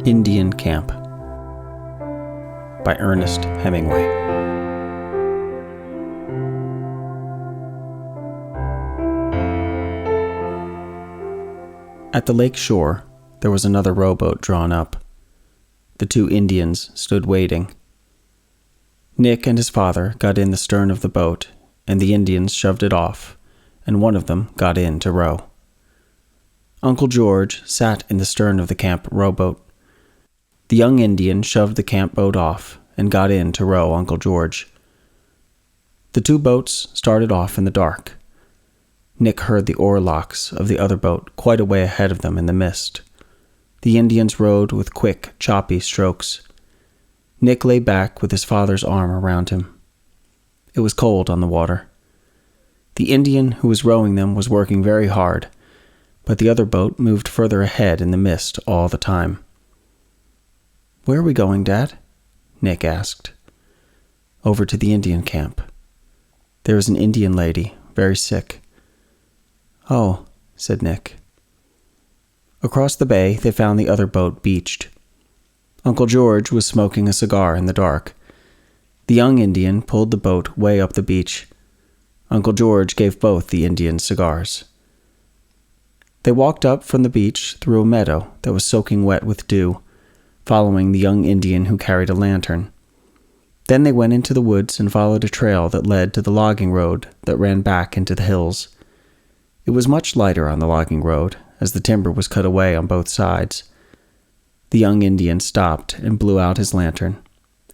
Indian Camp by Ernest Hemingway. At the lake shore, there was another rowboat drawn up. The two Indians stood waiting. Nick and his father got in the stern of the boat, and the Indians shoved it off, and one of them got in to row. Uncle George sat in the stern of the camp rowboat. The young Indian shoved the camp boat off and got in to row Uncle George. The two boats started off in the dark. Nick heard the oarlocks of the other boat quite a way ahead of them in the mist. The Indians rowed with quick, choppy strokes. Nick lay back with his father's arm around him. It was cold on the water. The Indian who was rowing them was working very hard, but the other boat moved further ahead in the mist all the time. "Where are we going, Dad?" Nick asked. "Over to the Indian camp. There is an Indian lady, very sick." "Oh," said Nick. Across the bay, they found the other boat beached. Uncle George was smoking a cigar in the dark. The young Indian pulled the boat way up the beach. Uncle George gave both the Indians cigars. They walked up from the beach through a meadow that was soaking wet with dew, following the young Indian who carried a lantern. Then they went into the woods and followed a trail that led to the logging road that ran back into the hills. It was much lighter on the logging road, as the timber was cut away on both sides. The young Indian stopped and blew out his lantern,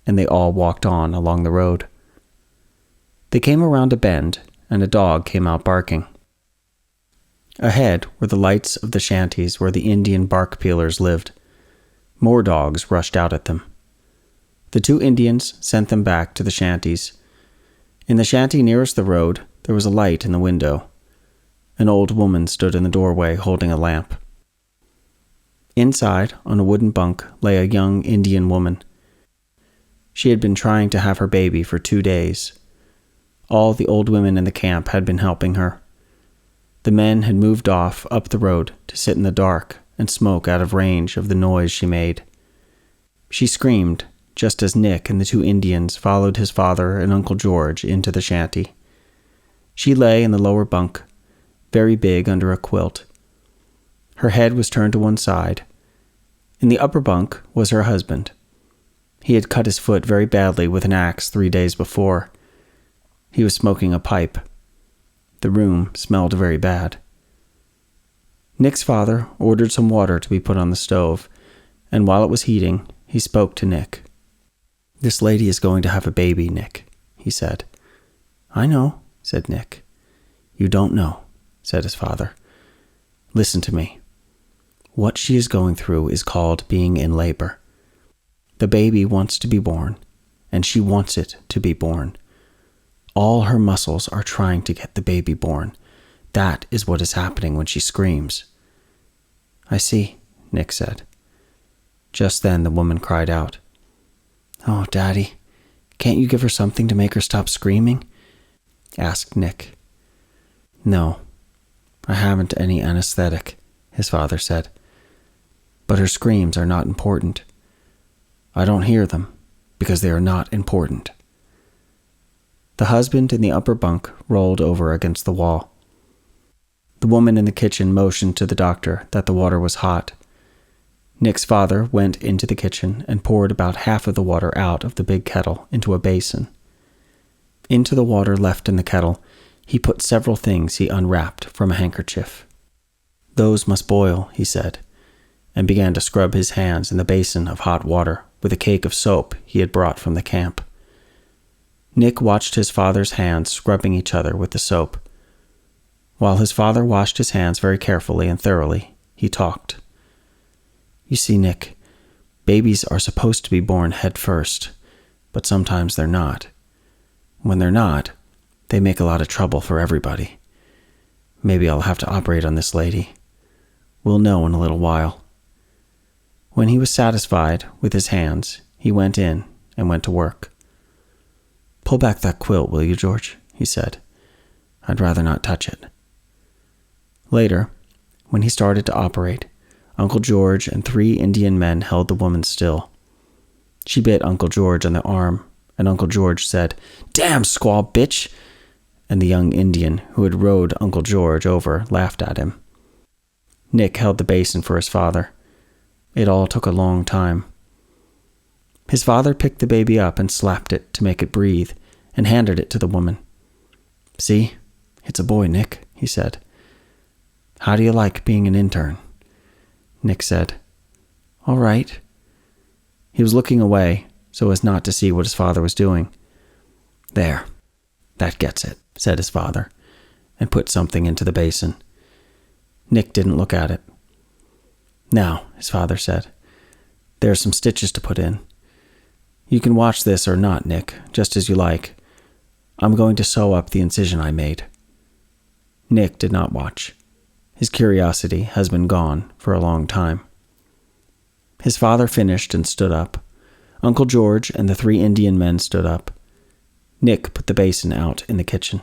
and they all walked on along the road. They came around a bend, and a dog came out barking. Ahead were the lights of the shanties where the Indian bark peelers lived. More dogs rushed out at them. The two Indians sent them back to the shanties. In the shanty nearest the road, there was a light in the window. An old woman stood in the doorway holding a lamp. Inside, on a wooden bunk, lay a young Indian woman. She had been trying to have her baby for 2 days. All the old women in the camp had been helping her. The men had moved off up the road to sit in the dark and smoke out of range of the noise she made. She screamed, just as Nick and the two Indians followed his father and Uncle George into the shanty. She lay in the lower bunk, very big under a quilt. Her head was turned to one side. In the upper bunk was her husband. He had cut his foot very badly with an axe 3 days before. He was smoking a pipe. The room smelled very bad. Nick's father ordered some water to be put on the stove, and while it was heating, he spoke to Nick. "This lady is going to have a baby, Nick," he said. "I know," said Nick. "You don't know," said his father. "Listen to me. What she is going through is called being in labor. The baby wants to be born, and she wants it to be born. All her muscles are trying to get the baby born. That is what is happening when she screams." "I see," Nick said. Just then the woman cried out. "Oh, Daddy, can't you give her something to make her stop screaming?" asked Nick. "No, I haven't any anesthetic," his father said. "But her screams are not important. I don't hear them because they are not important." The husband in the upper bunk rolled over against the wall. The woman in the kitchen motioned to the doctor that the water was hot. Nick's father went into the kitchen and poured about half of the water out of the big kettle into a basin. Into the water left in the kettle, he put several things he unwrapped from a handkerchief. "Those must boil," he said, and began to scrub his hands in the basin of hot water with a cake of soap he had brought from the camp. Nick watched his father's hands scrubbing each other with the soap. While his father washed his hands very carefully and thoroughly, he talked. "You see, Nick, babies are supposed to be born head first, but sometimes they're not. When they're not, they make a lot of trouble for everybody. Maybe I'll have to operate on this lady. We'll know in a little while." When he was satisfied with his hands, he went in and went to work. "Pull back that quilt, will you, George?" he said. "I'd rather not touch it." Later, when he started to operate, Uncle George and 3 Indian men held the woman still. She bit Uncle George on the arm, and Uncle George said, "Damn squaw bitch!" And the young Indian who had rowed Uncle George over laughed at him. Nick held the basin for his father. It all took a long time. His father picked the baby up and slapped it to make it breathe, and handed it to the woman. "See, it's a boy, Nick," he said. "How do you like being an intern?" Nick said, "All right." He was looking away so as not to see what his father was doing. "There, that gets it," said his father, and put something into the basin. Nick didn't look at it. "Now," his father said, "there are some stitches to put in. You can watch this or not, Nick, just as you like. I'm going to sew up the incision I made." Nick did not watch. His curiosity has been gone for a long time. His father finished and stood up. Uncle George and the 3 Indian men stood up. Nick put the basin out in the kitchen.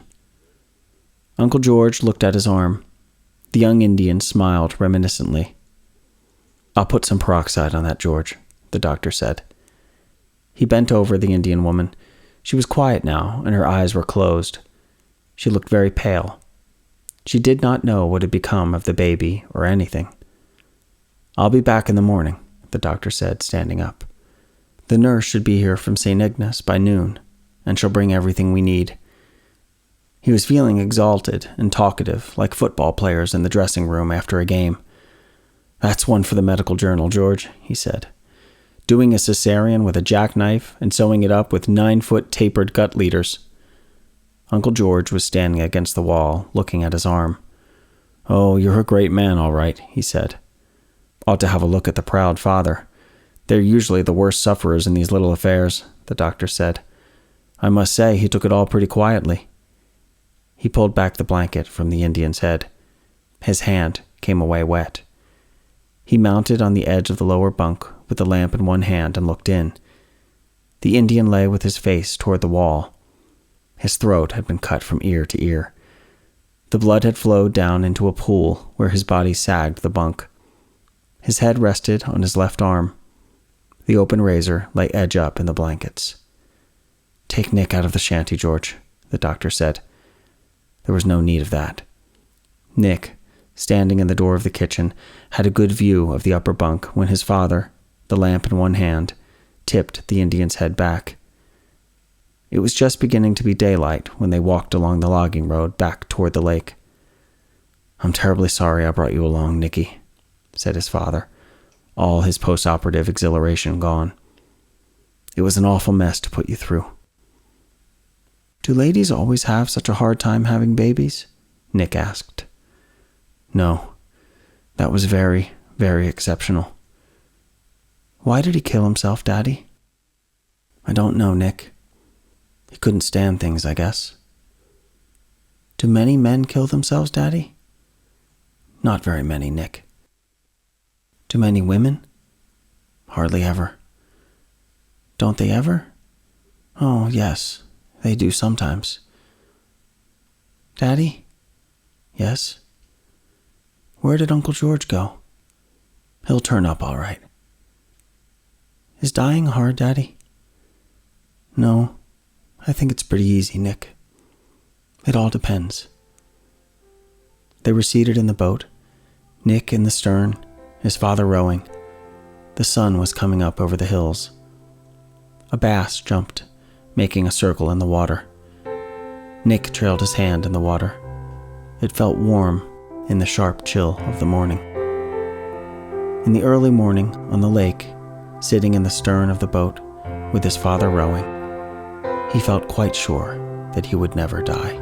Uncle George looked at his arm. The young Indian smiled reminiscently. "I'll put some peroxide on that, George," the doctor said. He bent over the Indian woman. She was quiet now, and her eyes were closed. She looked very pale. She did not know what had become of the baby or anything. "I'll be back in the morning," the doctor said, standing up. "The nurse should be here from St. Ignace by noon, and she'll bring everything we need." He was feeling exalted and talkative, like football players in the dressing room after a game. "That's one for the medical journal, George," he said. "Doing a cesarean with a jackknife and sewing it up with 9-foot tapered gut leaders." Uncle George was standing against the wall, looking at his arm. "Oh, you're a great man, all right," he said. "Ought to have a look at the proud father. They're usually the worst sufferers in these little affairs," the doctor said. "I must say he took it all pretty quietly." He pulled back the blanket from the Indian's head. His hand came away wet. He mounted on the edge of the lower bunk with the lamp in one hand and looked in. The Indian lay with his face toward the wall. His throat had been cut from ear to ear. The blood had flowed down into a pool where his body sagged the bunk. His head rested on his left arm. The open razor lay edge up in the blankets. "Take Nick out of the shanty, George," the doctor said. There was no need of that. Nick, standing in the door of the kitchen, had a good view of the upper bunk when his father, the lamp in one hand, tipped the Indian's head back. It was just beginning to be daylight when they walked along the logging road back toward the lake. "I'm terribly sorry I brought you along, Nicky," said his father, all his post-operative exhilaration gone. "It was an awful mess to put you through." "Do ladies always have such a hard time having babies?" Nick asked. "No, that was very, very exceptional." "Why did he kill himself, Daddy?" "I don't know, Nick. He couldn't stand things, I guess." "Do many men kill themselves, Daddy?" "Not very many, Nick." "Do many women?" "Hardly ever." "Don't they ever?" "Oh, yes, they do sometimes." "Daddy?" "Yes?" "Where did Uncle George go?" "He'll turn up all right." "Is dying hard, Daddy?" "No, I think it's pretty easy, Nick. It all depends." They were seated in the boat, Nick in the stern, his father rowing. The sun was coming up over the hills. A bass jumped, making a circle in the water. Nick trailed his hand in the water. It felt warm in the sharp chill of the morning. In the early morning, on the lake, sitting in the stern of the boat with his father rowing, he felt quite sure that he would never die.